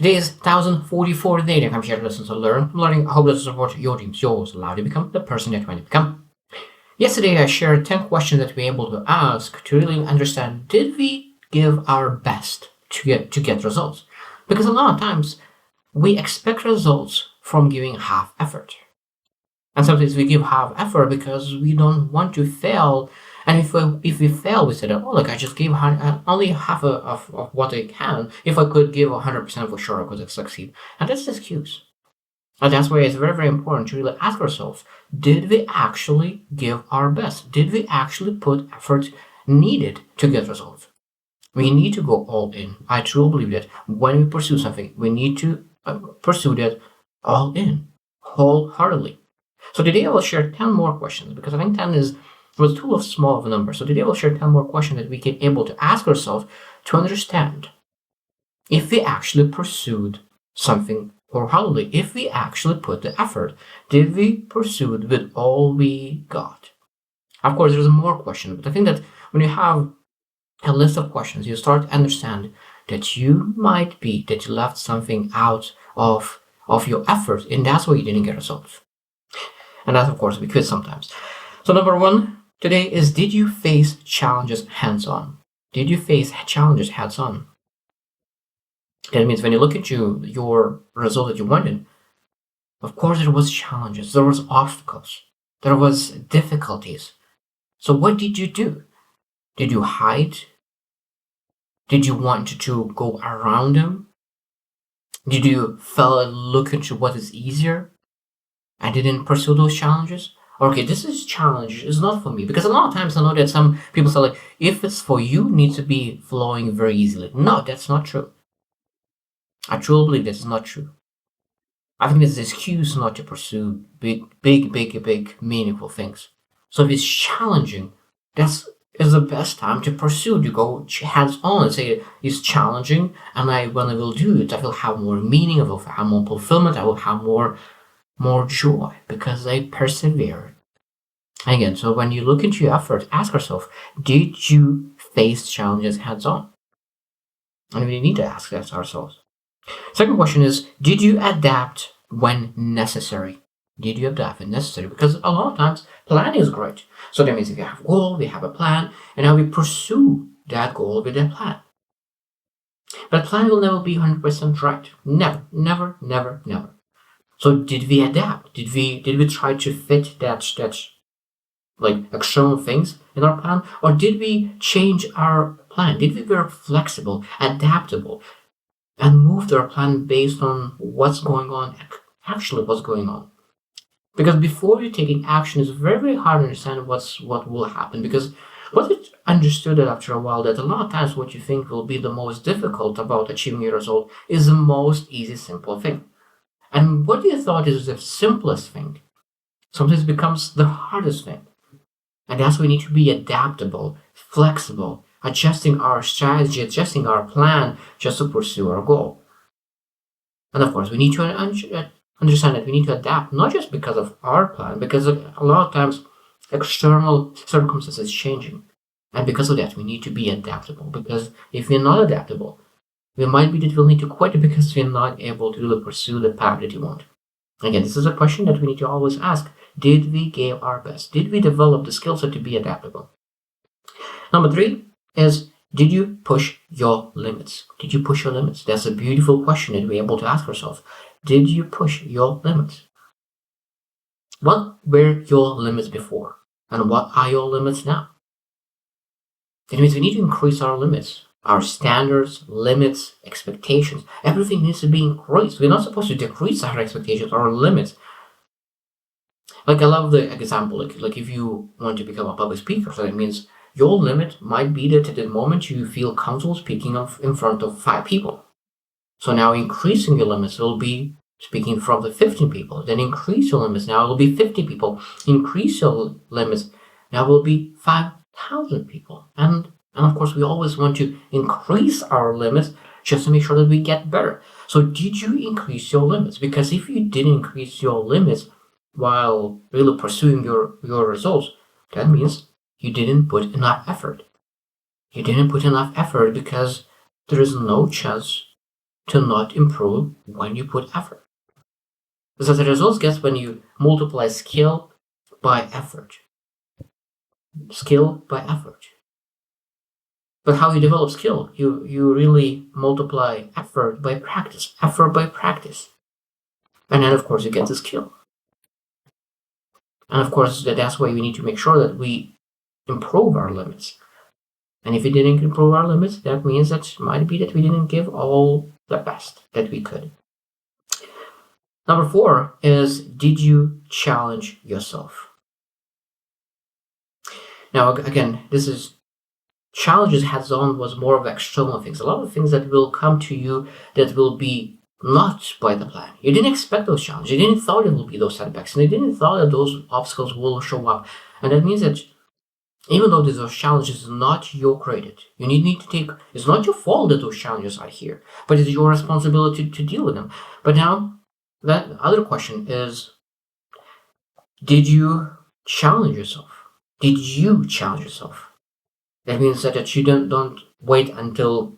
Today is 1044 day that I'm here to listen to learn. I'm learning. I hope this will support your dreams. You're always allowed to become the person that you want to become. Yesterday, I shared 10 questions that we're able to ask to really understand, did we give our best to get results? Because a lot of times we expect results from giving half effort. And sometimes we give half effort because we don't want to fail. And if we fail, we say that, oh, look, I just gave only half of what I can. If I could give 100% for sure, I could succeed. And that's the excuse. And that's why it's very, very important to really ask ourselves, did we actually give our best? Did we actually put effort needed to get results? We need to go all in. I truly believe that when we pursue something, we need to pursue that all in, wholeheartedly. So today I will share 10 more questions because I think 10 was too small of a number. So today I will share 10 more questions that we can able to ask ourselves to understand if we actually pursued something wholeheartedly, if we actually put the effort, did we pursue it with all we got? Of course, there's more questions, but I think that when you have a list of questions, you start to understand that you might be that you left something out of your effort, and that's why you didn't get results. And that, of course, we quit sometimes. So number one today is, did you face challenges hands-on? Did you face challenges hands-on? That means when you look into your result that you wanted, of course there was challenges, there was obstacles, there was difficulties. So what did you do? Did you hide? Did you want to go around them? Did you look into what is easier and didn't pursue those challenges? Okay, this is challenge. It's not for me. Because a lot of times I know that some people say, like, if it's for you, it needs to be flowing very easily. No, that's not true. I truly believe that's not true. I think there's this excuse not to pursue big, meaningful things. So if it's challenging, that's is the best time to pursue, to go hands-on and say it's challenging, and when I will do it, I will have more meaning, I will have more fulfillment, I will have more joy because I persevered. Again, so when you look into your effort, ask yourself, did you face challenges hands-on? And we need to ask that ourselves. Second question is, did you adapt when necessary? Did you adapt when necessary? Because a lot of times, planning is great. So that means if you have a goal, we have a plan, and now we pursue that goal with that plan. But plan will never be 100% right. Never. So did we adapt? Did we try to fit that like external things in our plan? Or did we change our plan? Did we be flexible, adaptable, and moved our plan based on what's going on, actually what's going on? Because before you're taking action, it's very, very hard to understand what will happen. Because what it understood that after a while, that a lot of times what you think will be the most difficult about achieving your result is the most easy, simple thing. And what you thought is the simplest thing sometimes becomes the hardest thing. And that's why we need to be adaptable, flexible, adjusting our strategy, adjusting our plan just to pursue our goal. And of course, we need to understand that we need to adapt, not just because of our plan, because a lot of times external circumstances changing. And because of that, we need to be adaptable. Because if we're not adaptable, we might be that we'll need to quit because we're not able to really pursue the path that you want. Again, this is a question that we need to always ask. Did we give our best? Did we develop the skill set to be adaptable? Number three is, did you push your limits? Did you push your limits? That's a beautiful question that we're able to ask ourselves. Did you push your limits? What were your limits before? And what are your limits now? It means we need to increase our limits. Our standards, limits, expectations, everything needs to be increased. We're not supposed to decrease our expectations or limits. Like I love the example, like if you want to become a public speaker, so that means your limit might be that at the moment you feel comfortable speaking in front of 5 people. So now increasing your limits will be speaking in front of 15 people. Then increase your limits. Now it will be 50 people. Increase your limits. Now it will be 5,000 people. And of course, we always want to increase our limits just to make sure that we get better. So did you increase your limits? Because if you didn't increase your limits while really pursuing your results, that means you didn't put enough effort. You didn't put enough effort because there is no chance to not improve when you put effort. So the results get when you multiply skill by effort. Skill by effort. But how you develop skill? You really multiply effort by practice. Effort by practice. And then of course you get the skill. And of course that's why we need to make sure that we improve our limits. And if we didn't improve our limits, that means that might be that we didn't give all the best that we could. Number 4 is, did you challenge yourself? Now, again, this is challenges hands-on was more of external things. A lot of things that will come to you that will be not by the plan. You didn't expect those challenges. You didn't thought it will be those setbacks. And you didn't thought that those obstacles will show up. And that means that even though those challenges are not your created, you need to take, it's not your fault that those challenges are here, but it's your responsibility to deal with them. But now, that other question is, did you challenge yourself? Did you challenge yourself? That means that you don't wait until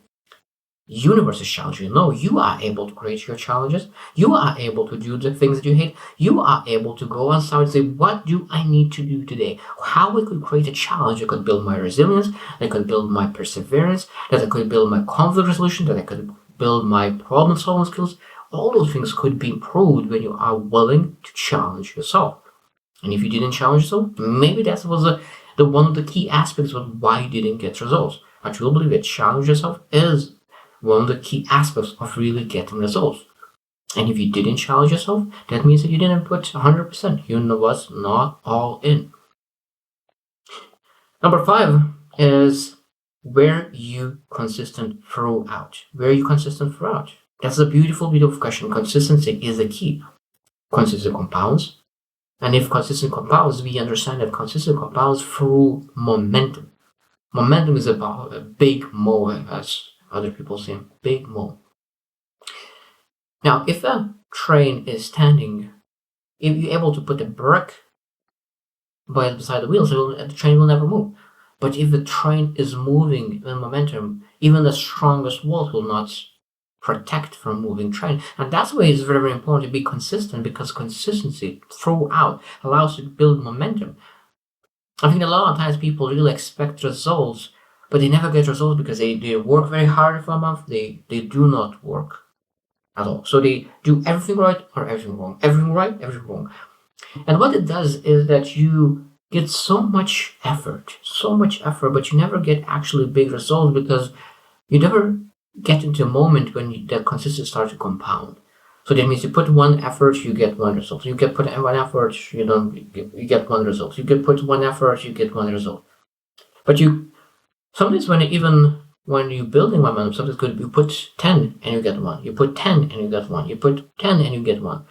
universe is challenging you. No, you are able to create your challenges. You are able to do the things that you hate. You are able to go outside and say, what do I need to do today? How I could create a challenge that could build my resilience, that could build my perseverance, that I could build my conflict resolution, that I could build my problem solving skills. All those things could be improved when you are willing to challenge yourself. And if you didn't challenge yourself, maybe that was the one of the key aspects of why you didn't get results. I truly believe that challenge yourself is one of the key aspects of really getting results. And if you didn't challenge yourself, that means that you didn't put 100%. You was not all in. Number 5 is, were you consistent throughout? Were you consistent throughout? That's a beautiful, beautiful question. Consistency is the key. Consistency compounds. And if consistent compounds, we understand that consistent compounds through momentum. Momentum is about a big mo, as other people say, big mo. Now, if a train is standing, if you're able to put a brick beside the wheels, the train will never move. But if the train is moving in momentum, even the strongest walls will not protect from moving train. And that's why it's very, very important to be consistent, because consistency throughout allows you to build momentum. I think a lot of times people really expect results, but they never get results because they work very hard for a month. They do not work at all. So they do everything right or everything wrong. Everything right, everything wrong. And what it does is that you get so much effort, but you never get actually big results because you never get into a moment when that consistency starts to compound. So that means you put one effort, you get one result. You put one effort, you get one result. You put one effort, you get one result. But sometimes when you're building momentum, sometimes good. You put 10 and you get one. You put 10 and you get one. You put 10 and you get one.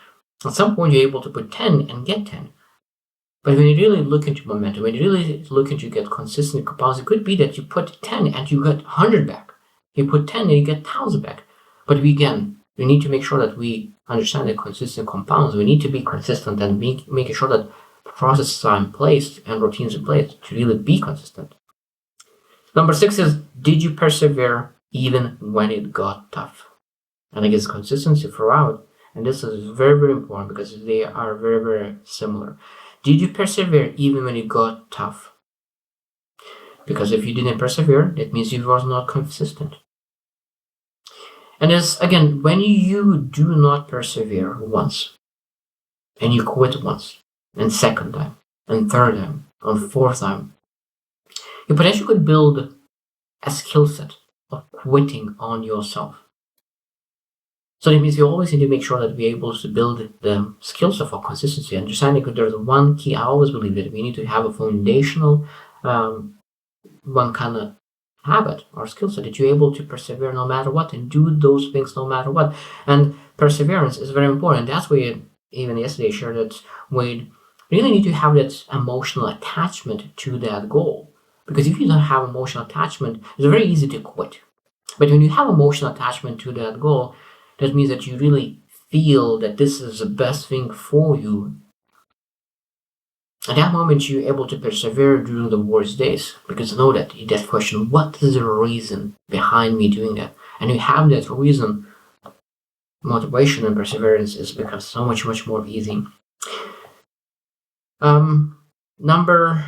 At some point, you're able to put 10 and get 10. But when you really look into momentum, when you really look into get consistent compounds, it could be that you put 10 and you get 100 back. You put 10 and you get 1,000 back. But we need to make sure that we understand the consistent compounds. We need to be consistent and making sure that processes are in place and routines in place to really be consistent. Number 6 is, did you persevere even when it got tough? And I guess consistency throughout. And this is very, very important because they are very, very similar. Did you persevere even when it got tough? Because if you didn't persevere, that means you was not consistent. And as again, when you do not persevere once, and you quit once, and second time, and third time, and fourth time, you potentially could build a skill set of quitting on yourself. So that means you always need to make sure that we're able to build the skills of our consistency. Understanding that there's one key, I always believe that we need to have a foundational one kind of habit or skill set that you're able to persevere no matter what and do those things no matter what. And perseverance is very important. That's why even yesterday I shared that we really need to have that emotional attachment to that goal. Because if you don't have emotional attachment, it's very easy to quit. But when you have emotional attachment to that goal, that means that you really feel that this is the best thing for you. At that moment, you're able to persevere during the worst days because know that question, what is the reason behind me doing that? And you have that reason motivation and perseverance is becomes so much more easy. Number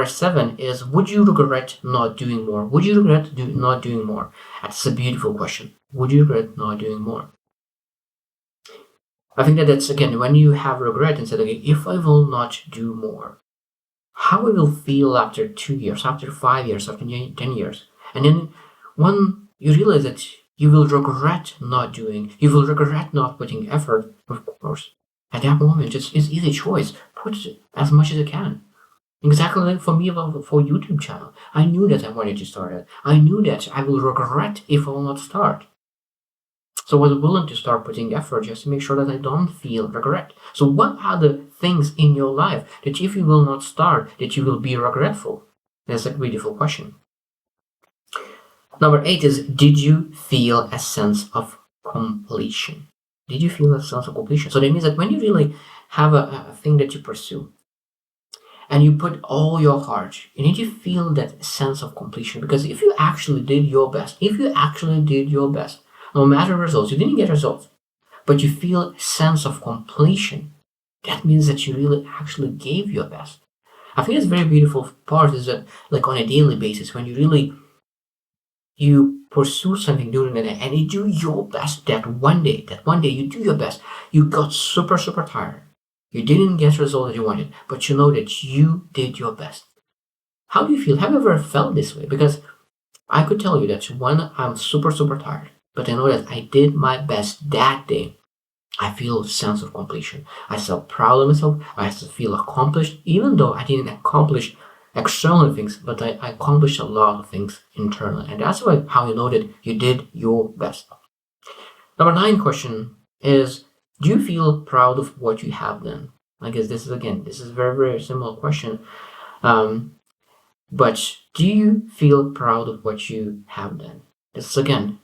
7 is, would you regret not doing more? Would you regret not doing more? That's a beautiful question. Would you regret not doing more? I think that's, again, when you have regret and say, okay, if I will not do more, how I will feel after 2 years, after 5 years, after 10 years. And then when you realize that you will regret not doing, you will regret not putting effort, of course, at that moment, it's easy choice. Put as much as you can. Exactly like for me for YouTube channel. I knew that I wanted to start it. I knew that I will regret if I will not start. So I was willing to start putting effort just to make sure that I don't feel regret. So what are the things in your life that if you will not start, that you will be regretful? That's a beautiful question. Number 8 is, did you feel a sense of completion? Did you feel a sense of completion? So that means that when you really have a thing that you pursue and you put all your heart, you need to feel that sense of completion. Because if you actually did your best, no matter results, you didn't get results, but you feel a sense of completion, that means that you really actually gave your best. I think it's a very beautiful part is that, like, on a daily basis, when you pursue something during the day and you do your best, that one day you do your best, you got super tired, you didn't get the result that you wanted, but you know that you did your best. How do you feel? Have you ever felt this way? Because I could tell you that when I'm super tired, but I know that I did my best that day, I feel a sense of completion. I feel proud of myself. I feel accomplished, even though I didn't accomplish external things, but I accomplished a lot of things internally. And that's how you know that you did your best. Number 9 question is, do you feel proud of what you have done? I guess this is a very similar question. But do you feel proud of what you have done? This is again.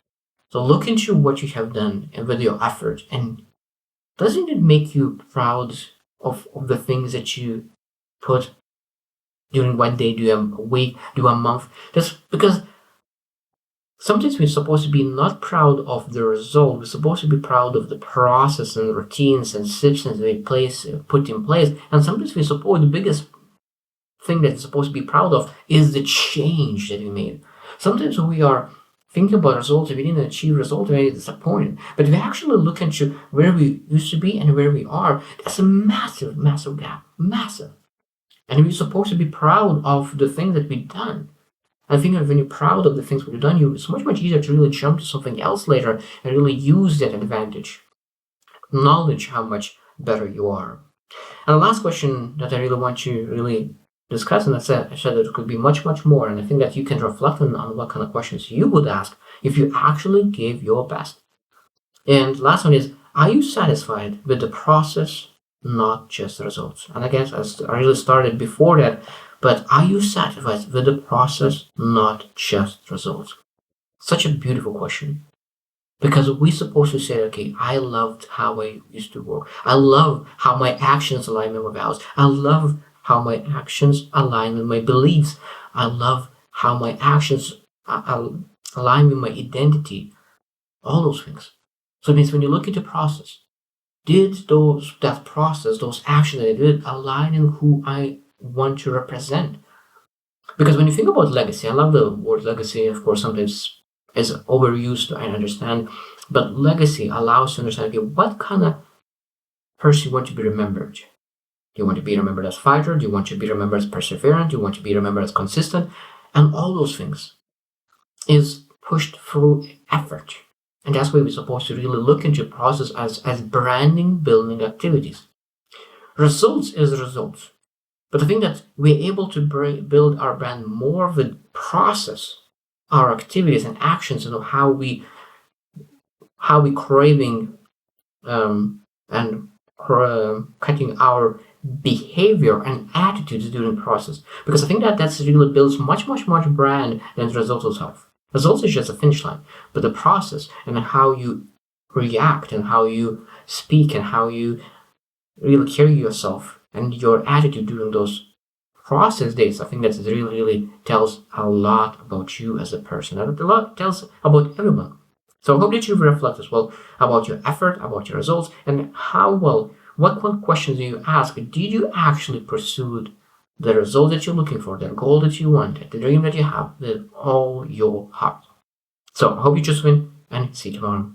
So look into what you have done and with your effort, and doesn't it make you proud of the things that you put during one day, do a week, do a month? That's because sometimes we're supposed to be not proud of the result. We're supposed to be proud of the process and routines and systems we put in place. And sometimes we suppose the biggest thing that we're supposed to be proud of is the change that we made. Sometimes we are thinking about results, if we didn't achieve results, we're disappointed. But if we actually look into where we used to be and where we are, there's a massive gap. Massive. And we're supposed to be proud of the things that we've done. I think that when you're proud of the things we've done, it's much easier to really jump to something else later and really use that advantage. Acknowledge how much better you are. And the last question that I really want to really discuss, and I said that it could be much more, and I think that you can reflect on what kind of questions you would ask if you actually gave your best. And last one is, are you satisfied with the process, not just the results? And I guess I really started before that, but are you satisfied with the process, not just results? Such a beautiful question. Because we're supposed to say, okay, I loved how I used to work. I love how my actions align with my values. I love how my actions align with my beliefs. I love how my actions align with my identity. All those things. So it means when you look at the process, did that process, those actions that I did align in who I want to represent? Because when you think about legacy, I love the word legacy, of course, sometimes is overused, I understand, but legacy allows you to understand, okay, what kind of person you want to be remembered. Do you want to be remembered as fighter? Do you want to be remembered as perseverant? Do you want to be remembered as consistent? And all those things is pushed through effort. And that's why we're supposed to really look into process as branding building activities. Results is results. But I think that we're able to build our brand more with process, our activities and actions, how we craving and cutting our behavior and attitudes during the process. Because I think that really builds much brand than the results itself. Results is just a finish line, but the process and how you react and how you speak and how you really carry yourself and your attitude during those process this, I think that really tells a lot about you as a person, and a lot tells about everyone. So I hope that you reflect as well about your effort, about your results, and how well, what one questions do you ask? Did you actually pursue the result that you're looking for, the goal that you wanted, the dream that you have with all your heart? So I hope you just win, and see you tomorrow.